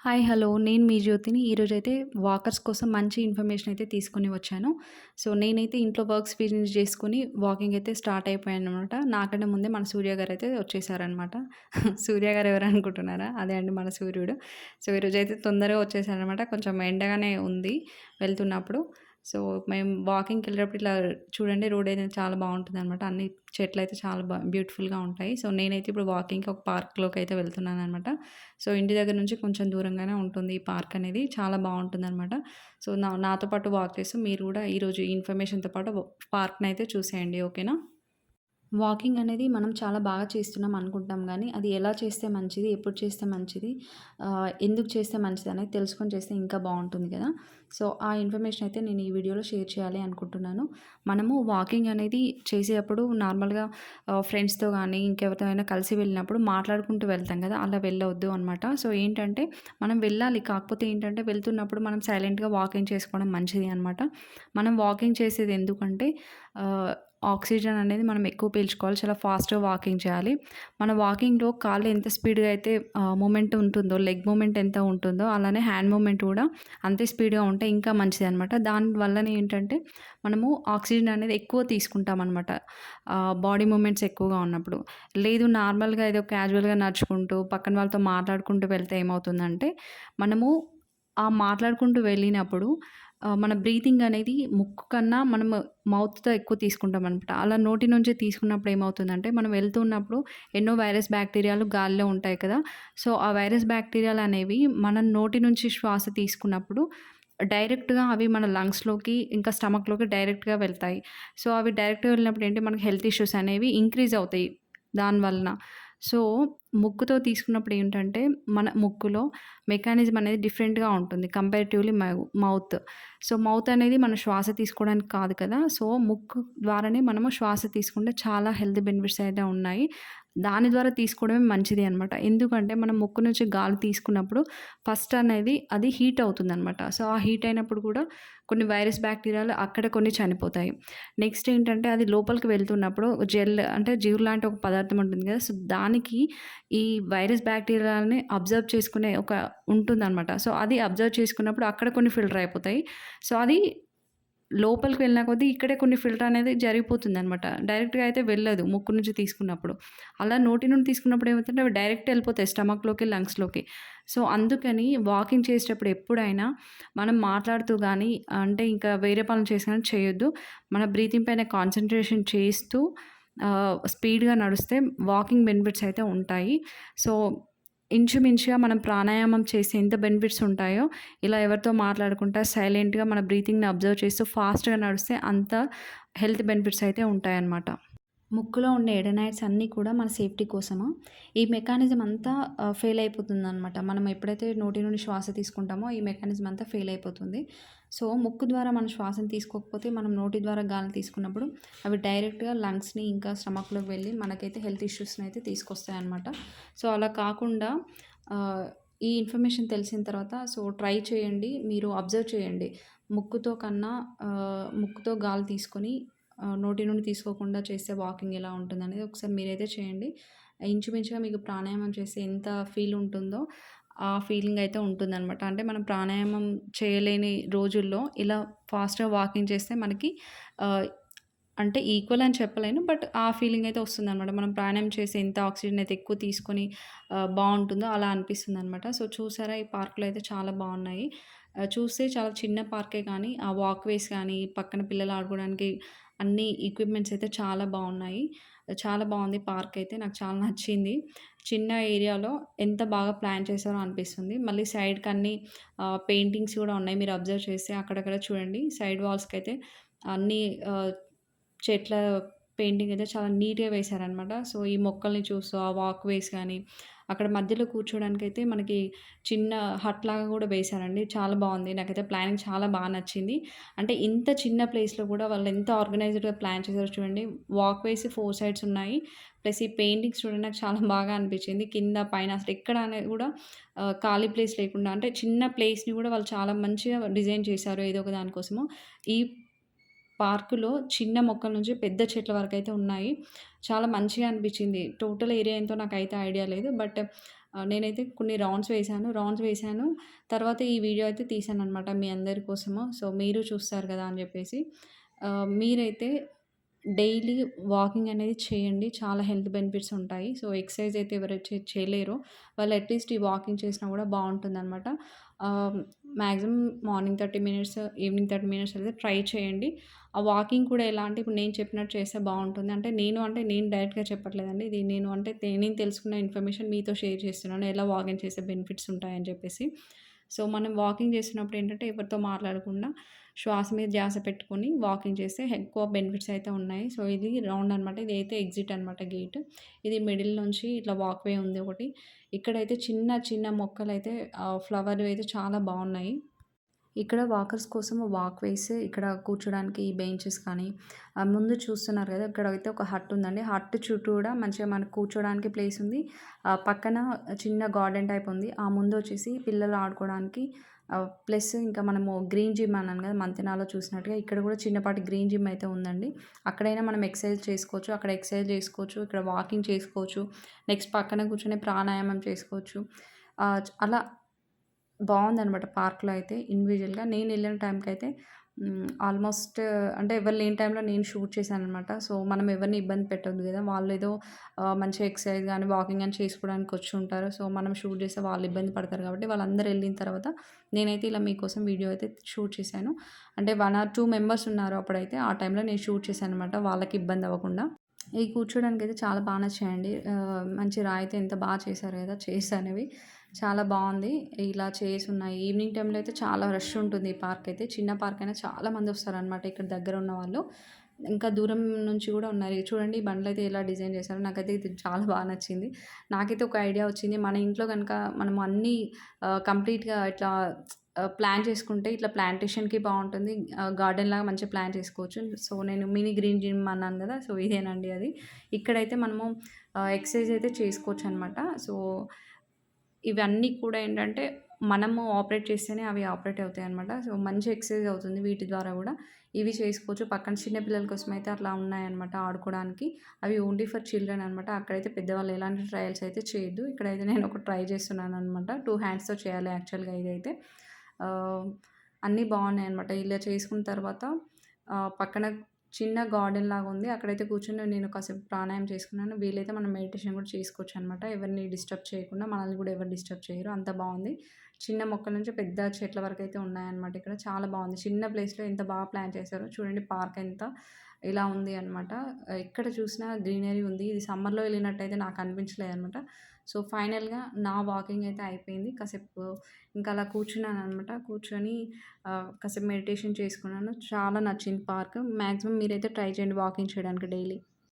Hi! Hello! నేను మీ జ్యోతిని. ఈరోజైతే వాకర్స్ కోసం మంచి ఇన్ఫర్మేషన్ అయితే తీసుకొని వచ్చాను. సో, నేనైతే ఇంట్లో వర్క్స్ ఫినిష్ చేసుకొని వాకింగ్ అయితే స్టార్ట్ అయిపోయాననమాట. నాకన్నా ముందే మన సూర్య గారైతే వచ్చేసారనమాట. సూర్య గారు ఎవరనుకుంటున్నారా? అదే అండి మన సూర్యుడు. సో, ఈరోజైతే తొందరగా వచ్చేసారనమాట. కొంచెం ఎండగానే ఉంది వెళ్తున్నప్పుడు. సో, మేము వాకింగ్‌కెళ్ళేటప్పుడు ఇట్లా చూడండి రోడ్ అనేది చాలా బావుంటుందనమాట. అన్ని చెట్లయితే చాలా బ్యూటిఫుల్‌గా ఉంటాయి. సో, నేనైతే ఇప్పుడు వాకింగ్‌కి ఒక పార్క్‌లోకైతే వెళ్తున్నాననమాట. సో, ఇంటి దగ్గర నుంచి కొంచెం దూరంగానే ఉంటుంది ఈ పార్క్ అనేది. చాలా బావుంటుందనమాట. సో, నాతో పాటు వాక్ చేస్తూ మీరు గూడా ఈరోజు ఈ ఇన్ఫర్మేషన్‌తో పాటు పార్క్‌నయితే చూసేయండి. ఓకేనా? వాకింగ్ అనేది మనం చాలా బాగా చేస్తున్నాం అనుకుంటాం గానీ, అది ఎలా చేస్తే మంచిది, ఎప్పుడు చేస్తే మంచిది, ఎందుకు చేస్తే మంచిదనేది తెలుసుకొని చేస్తే ఇంకా బావుంటుంది గదా! సో, ఆ ఇన్ఫర్మేషన్ అయితే నేను ఈ వీడియోలో షేర్ చేయాలి అనుకుంటున్నాను. మనము వాకింగ్ అనేది చేసేటప్పుడు నార్మల్‌గా ఫ్రెండ్స్‌తో గానీ, ఇంకెవరితో అయినా కలిసి వెళ్ళినప్పుడు మాట్లాడుకుంటూ వెళ్తాం గదా! అలా వెళ్ళొద్దు అనమాట. సో, ఏంటంటే మనం వెళ్ళాలి. కాకపోతే ఏంటంటే వెళ్తున్నప్పుడు మనం సైలెంట్‌గా వాకింగ్ చేసుకోవడం మంచిది అనమాట. మనం వాకింగ్ చేసేది ఎందుకంటే ఆహ్ ఆక్సిజన్ అనేది మనం ఎక్కువ పీల్చుకోవాలి. చాలా ఫాస్ట్‌గా వాకింగ్ చేయాలి. మన వాకింగ్‌లో కాళ్ళు ఎంత స్పీడ్‌గా అయితే మూవ్‌మెంట్ ఉంటుందో, లెగ్ మూవ్‌మెంట్ ఎంత ఉంటుందో, అలానే హ్యాండ్ మూవ్‌మెంట్ కూడా అంతే స్పీడ్‌గా ఉంటే ఇంకా మంచిదనమాట. దాని వల్లనే ఏంటంటే, మనము ఆక్సిజన్ అనేది ఎక్కువ తీసుకుంటామనమాట. బాడీ మూవ్‌మెంట్స్ ఎక్కువగా ఉన్నప్పుడు. లేదు నార్మల్‌గా ఏదో క్యాజువల్‌గా నడుచుకుంటూ, పక్కన వాళ్ళతో మాట్లాడుకుంటూ వెళ్తే ఏమవుతుందంటే, మనము ఆ మాట్లాడుకుంటూ వెళ్ళినప్పుడు మన బ్రీతింగ్ అనేది ముక్కు కన్నా మనము మౌత్‌తో ఎక్కువ తీసుకుంటామనమాట. అలా నోటి నుంచి తీసుకున్నప్పుడు ఏమవుతుందంటే, మనం వెళ్తున్నప్పుడు ఎన్నో వైరస్ బ్యాక్టీరియాలు గాలిలో ఉంటాయి కదా! సో, ఆ వైరస్ బ్యాక్టీరియాలనేవి మనం నోటి నుంచి శ్వాస తీసుకున్నప్పుడు డైరెక్ట్‌గా అవి మన లంగ్స్‌లోకి, ఇంకా స్టమక్‌లోకి డైరెక్ట్‌గా వెళ్తాయి. సో, అవి డైరెక్ట్‌గా వెళ్ళినప్పుడు ఏంటి మనకి హెల్త్ ఇష్యూస్ అనేవి ఇంక్రీజ్ అవుతాయి దాని వలన. సో, ముక్కుతో తీసుకున్నప్పుడు ఏంటంటే, మన ముక్కులో మెకానిజం అనేది డిఫరెంట్‌గా ఉంటుంది కంపారిటివ్‌లీ మౌత్. సో, మౌత్ అనేది మన శ్వాస తీసుకోవడానికి కాదు కదా! సో, ముక్కు ద్వారానే మనము శ్వాస తీసుకుంటే చాలా హెల్త్ బెనిఫిట్స్ అయితే ఉన్నాయి. దాని ద్వారా తీసుకోవడమే మంచిది అనమాట. ఎందుకంటే, మనం ముక్కు నుంచి గాలి తీసుకున్నప్పుడు ఫస్ట్ అనేది అది హీట్ అవుతుందనమాట. సో, ఆ హీట్ అయినప్పుడు కూడా కొన్ని వైరస్ బ్యాక్టీరియాలు అక్కడ కొన్ని చనిపోతాయి. నెక్స్ట్ ఏంటంటే, అది లోపలికి వెళ్తున్నప్పుడు జెల్ అంటే జిగురు లాంటి ఒక పదార్థం ఉంటుంది కదా! సో, దానికి ఈ వైరస్ బ్యాక్టీరియాలని అబ్జర్వ్ చేసుకునే ఒక ఉంటుందనమాట. సో, అది అబ్జర్వ్ చేసుకున్నప్పుడు అక్కడ కొన్ని ఫిల్టర్ అయిపోతాయి. సో, అది లోపలికి వెళ్ళిన కొద్దీ ఇక్కడే కొన్ని ఫిల్టర్ అనేది జరిగిపోతుందనమాట. డైరెక్ట్‌గా అయితే వెళ్ళదు ముక్కు నుంచి తీసుకున్నప్పుడు. అలా నోటి నుండి తీసుకున్నప్పుడు ఏమవుతుందంటే అవి డైరెక్ట్ ఎళ్ళిపోతాయి స్టమక్‌లోకి, లంగ్స్‌లోకి. సో, అందుకని వాకింగ్ చేసేటప్పుడు ఎప్పుడైనా మనం మాట్లాడుతూ గానీ, అంటే ఇంకా వేరే పనులు చేసి గానీ చేయొద్దు. మన బ్రీతింగ్ పైన కాన్సంట్రేషన్ చేస్తూ స్పీడ్‌గా నడిస్తే వాకింగ్ బెనిఫిట్స్ అయితే ఉంటాయి. సో, ఇంచుమించుగా మనం ప్రాణాయామం చేస్తే ఎంత బెనిఫిట్స్ ఉంటాయో, ఇలా ఎవరితో మాట్లాడకుండా సైలెంట్‌గా మన బ్రీతింగ్‌ని అబ్జర్వ్ చేస్తూ ఫాస్ట్‌గా నడిస్తే అంత హెల్త్ బెనిఫిట్స్ అయితే ఉంటాయన్నమాట. ముక్కులో ఉండే ఎడెనైడ్స్ అన్నీ కూడా మన సేఫ్టీ కోసము. ఈ మెకానిజం అంతా ఫెయిల్ అయిపోతుందనమాట. మనం ఎప్పుడైతే నోటి నుండి శ్వాస తీసుకుంటామో ఈ మెకానిజం అంతా ఫెయిల్ అయిపోతుంది. సో, ముక్కు ద్వారా మనం శ్వాసను తీసుకోకపోతే మనం నోటి ద్వారా గాలిని తీసుకున్నప్పుడు అవి డైరెక్ట్‌గా లంగ్స్‌ని ఇంకా స్టమక్‌లోకి వెళ్ళి మనకైతే హెల్త్ ఇష్యూస్‌ని అయితే తీసుకొస్తాయన్నమాట. సో, అలా కాకుండా ఆహ్, ఈ ఇన్ఫర్మేషన్ తెలిసిన తర్వాత సో, ట్రై చేయండి. మీరు అబ్జర్వ్ చేయండి. ముక్కుతో కన్నా ముక్కుతో గాలి తీసుకొని నోటి నుండి తీసుకోకుండా చేస్తే వాకింగ్ ఎలా ఉంటుందనేది ఒకసారి మీరైతే చేయండి. ఇంచుమించుగా మీకు ప్రాణాయామం చేస్తే ఎంత ఫీల్ ఉంటుందో, ఆ ఫీలింగ్ అయితే ఉంటుందనమాట. అంటే మనం ప్రాణాయామం చేయలేని రోజుల్లో ఇలా ఫాస్ట్‌గా వాకింగ్ చేస్తే మనకి ఆహ్, అంటే ఈక్వల్ అని చెప్పలేను. బట్ ఆ ఫీలింగ్ అయితే వస్తుందనమాట. మనం ప్రాణాయామం చేసి ఎంత ఆక్సిజన్ అయితే ఎక్కువ తీసుకొని బావుంటుందో అలా అనిపిస్తుందనమాట. సో, చూసారా ఈ పార్క్‌లో అయితే చాలా బావున్నాయి. చూస్తే చాలా చిన్న పార్కే కానీ, ఆ వాక్‌వేస్ కానీ, పక్కన పిల్లలు ఆడుకోవడానికి అన్ని ఎక్విప్‌మెంట్స్ అయితే చాలా బావున్నాయి. చాలా బావుంది పార్క్ అయితే. నాకు చాలా నచ్చింది. చిన్న ఏరియాలో ఎంత బాగా ప్లాన్ చేశారో అనిపిస్తుంది. మళ్ళీ సైడ్‌కన్నీ పెయింటింగ్స్ కూడా ఉన్నాయి. మీరు అబ్జర్వ్ చేస్తే అక్కడక్కడ చూడండి సైడ్ వాల్స్‌కైతే అన్నీ చెట్ల పెయింటింగ్ అయితే చాలా నీట్‌గా వేశారనమాట. సో, ఈ మొక్కల్ని చూస్తూ ఆ వాక్‌వేస్ గానీ, అక్కడ మధ్యలో కూర్చోడానికైతే మనకి చిన్న హట్ లాగా గూడా వేశారండి. చాలా బావుంది. నాకైతే ప్లానింగ్ చాలా నచ్చింది. అంటే ఇంత చిన్న ప్లేస్‌లో గూడా వాళ్ళు ఎంత ఆర్గనైజ్డ్‌గా ప్లాన్ చేశారో చూడండి. వాక్‌వేస్ 4 సైడ్స్ ఉన్నాయి. ప్లస్ ఈ పెయింటింగ్స్ చూడండి నాకు చాలా బాగా అనిపించింది. కింద, పైన అసలు ఎక్కడ అనేది గూడా ఖాళీ ప్లేస్ లేకుండా అంటే చిన్న ప్లేస్‌ని గూడా వాళ్ళు చాలా మంచిగా డిజైన్ చేశారు ఏదో ఒక దానికోసము. ఈ పార్కులో చిన్న మొక్కల నుంచి పెద్ద చెట్ల వరకైతే ఉన్నాయి. చాలా మంచిగా అనిపించింది. టోటల్ ఏరియా ఎంతో నాకైతే ఐడియా లేదు. బట్ నేనైతే కొన్ని రౌండ్స్ వేశాను. తర్వాత ఈ వీడియో అయితే తీశాననమాట మీ అందరి కోసము. సో, మీరు చూస్తారు గదా అని జెప్పేసి. మీరైతే డైలీ వాకింగ్ అనేది చేయండి. చాలా హెల్త్ బెనిఫిట్స్ ఉంటాయి. సో, ఎక్సర్సైజ్ అయితే ఎవరైతే చేయలేరో వాళ్ళు అట్‌లీస్ట్ ఈ వాకింగ్ చేసినా గూడా బావుంటుందనమాట. ఆహ్, maximum morning 30 minutes, evening 30 minutes అయితే ట్రై చేయండి. ఆ వాకింగ్ కూడా ఎలా అంటే ఇప్పుడు నేను చెప్పినట్టు చేస్తే బావుంటుంది. నేను డైరెక్ట్‌గా చెప్పట్లేదండి. ఇది నేను తెలుసుకున్న ఇన్ఫర్మేషన్ మీతో షేర్ చేస్తున్నాను. ఎలా వాకింగ్ చేస్తే బెనిఫిట్స్ ఉంటాయని చెప్పేసి. సో, మనం వాకింగ్ చేస్తున్నప్పుడు ఏంటంటే ఎవరితో మాట్లాడకుండా శ్వాస మీద ధ్యాస పెట్టుకొని వాకింగ్ చేస్తే ఎక్కువ బెనిఫిట్స్ అయితే ఉన్నాయి. సో, ఇది రౌండ్ అనమాట. ఇదైతే ఎగ్జిట్ అనమాట గేట్. ఇది మిడిల్ నుంచి ఇట్లా వాక్‌వే ఉంది ఒకటి. ఇక్కడైతే చిన్న చిన్న మొక్కలైతే ఫ్లవర్‌వి అయితే చాలా బావున్నాయి. ఇక్కడ వాకర్స్ కోసం వాక్‌వేస్, ఇక్కడ కూర్చోడానికి బెంచెస్ కానీ, ముందు చూస్తున్నారు గదా! ఇక్కడైతే ఒక హట్ ఉందండి. హట్ చుట్టూ గూడా మంచిగా మనకు కూర్చోడానికి ప్లేస్ ఉంది. పక్కన చిన్న గార్డెన్ టైప్ ఉంది. ఆ ముందొచ్చేసి పిల్లలు ఆడుకోవడానికి ప్లస్ ఇంకా మనము గ్రీన్ జిమ్ అన్నాను గదా! మంతెనాలో చూసినట్టుగా ఇక్కడ గూడా చిన్నపాటి గ్రీన్ జిమ్ అయితే ఉందండి. అక్కడైనా మనం ఎక్సర్సైజ్ చేసుకోవచ్చు. అక్కడ ఎక్సర్సైజ్ చేసుకోవచ్చు. ఇక్కడ వాకింగ్ చేసుకోవచ్చు. నెక్స్ట్ పక్కన కూర్చొని ప్రాణాయామం చేసుకోవచ్చు. అలా బావుందనమాట పార్క్‌లో అయితే ఇండివిడ్యువల్‌గా. నేనెళ్ళిన టైంకయితే ఆల్మోస్ట్ అంటే ఎవరు లేని టైంలో నేను షూట్ చేశాననమాట. సో, మనం ఎవరిని ఇబ్బంది పెట్టొద్దు గదా! వాళ్ళేదో మంచిగా ఎక్సర్సైజ్ గాని, వాకింగ్ గాని చేసుకోవడానికి వచ్చుంటారు. సో, మనం షూట్ చేస్తే వాళ్ళు ఇబ్బంది పడతారు కాబట్టి వాళ్ళందరూ ఎళ్ళిన తర్వాత నేనైతే ఇలా మీకోసం వీడియో అయితే షూట్ చేశాను. అంటే 1 ఆర్ 2 మెంబర్స్ ఉన్నారు అప్పుడైతే. ఆ టైంలో నేను షూట్ చేశాననమాట వాళ్ళకి ఇబ్బంది అవ్వకుండా. ఇయి కూర్చోడానికైతే చాలా బా నచ్చాయండి. మంచి రాయితో ఎంత బా చేశారు గదా! చైర్స్ అనేవి. చాలా బావుంది. ఇలా చైర్స్ ఉన్నాయి. ఈవినింగ్ టైమ్‌లో అయితే చాలా రష్ ఉంటుంది ఈ పార్క్ అయితే. చిన్న పార్క్ అయినా చాలా మందొస్తారనమాట ఇక్కడ దగ్గర ఉన్నవాళ్ళు. ఇంకా దూరం నుంచి గూడా ఉన్నారు. ఇవి చూడండి ఈ బండ్లయితే ఎలా డిజైన్ చేశారో నాకైతే ఇది చాలా బా నచ్చింది. నాకైతే ఒక ఐడియా వచ్చింది. మన ఇంట్లో గనక మనం అన్నీ కంప్లీట్‌గా ఇట్లా ప్లాన్ చేసుకుంటే ఇట్లా ప్లాంటేషన్‌కి బావుంటుంది. గార్డెన్‌లాగా మంచిగా ప్లాన్ చేసుకోవచ్చు. సో, నేను మినీ గ్రీన్ జిమ్ అన్నాను గదా! సో, ఇదేనండి అది. ఇక్కడైతే మనము ఎక్సర్సైజ్ అయితే చేసుకోవచ్చనమాట. సో, ఇవన్నీ కూడా ఏంటంటే, మనము ఆపరేట్ చేస్తేనే అవి ఆపరేట్ అవుతాయనమాట. సో, మంచి ఎక్సర్సైజ్ అవుతుంది వీటి ద్వారా గూడా. ఇవి చేసుకోవచ్చు. పక్కన చిన్న పిల్లల కోసమయితే అట్లా ఉన్నాయన్నమాట ఆడుకోవడానికి. అవి ఓన్లీ ఫర్ చిల్డ్రన్ అనమాట. అక్కడైతే పెద్దవాళ్ళు ఎలాంటి ట్రయల్స్ అయితే చేయొద్దు. ఇక్కడైతే నేను ఒకటి ట్రై చేస్తున్నాననమాట. 2 హ్యాండ్స్‌తో చేయాలి యాక్చువల్‌గా ఇదైతే. ఆహ్, అన్నీ బావున్నాయనమాట. ఇలా చేసుకున్న తర్వాత పక్కన చిన్న గార్డెన్‌లాగా ఉంది. అక్కడైతే కూర్చొని నేను కాసేపు ప్రాణాయామం చేసుకున్నాను. వీలైతే మనం మెడిటేషన్ కూడా చేసుకోవచ్చనమాట. ఎవరిని డిస్టర్బ్ చేయకుండా మనల్ని కూడా ఎవరు డిస్టర్బ్ చేయరు. అంత బావుంది. చిన్న మొక్కల నుంచి పెద్ద చెట్ల వరకైతే ఉన్నాయన్నమాట ఇక్కడ. చాలా బావుంది. చిన్న ప్లేస్‌లో ఎంత బా ప్లాన్ చేశారో చూడండి పార్క్ ఎంత ఇలా ఉంది అనమాట. ఎక్కడ చూసినా గ్రీనరీ ఉంది. ఇది సమ్మర్‌లో ఎళ్ళినట్టయితే నాకు అనిపించలేదనమాట. సో, ఫైనల్‌గా నా వాకింగ్ అయితే అయిపోయింది. కాసేపు ఇంకా అలా కూర్చున్నాననమాట. కూర్చొని కాసేపు మెడిటేషన్ చేసుకున్నాను. చాలా నచ్చింది పార్క్. మాక్సిమం మీరైతే ట్రై చేయండి వాకింగ్ చేయడానికి డైలీ.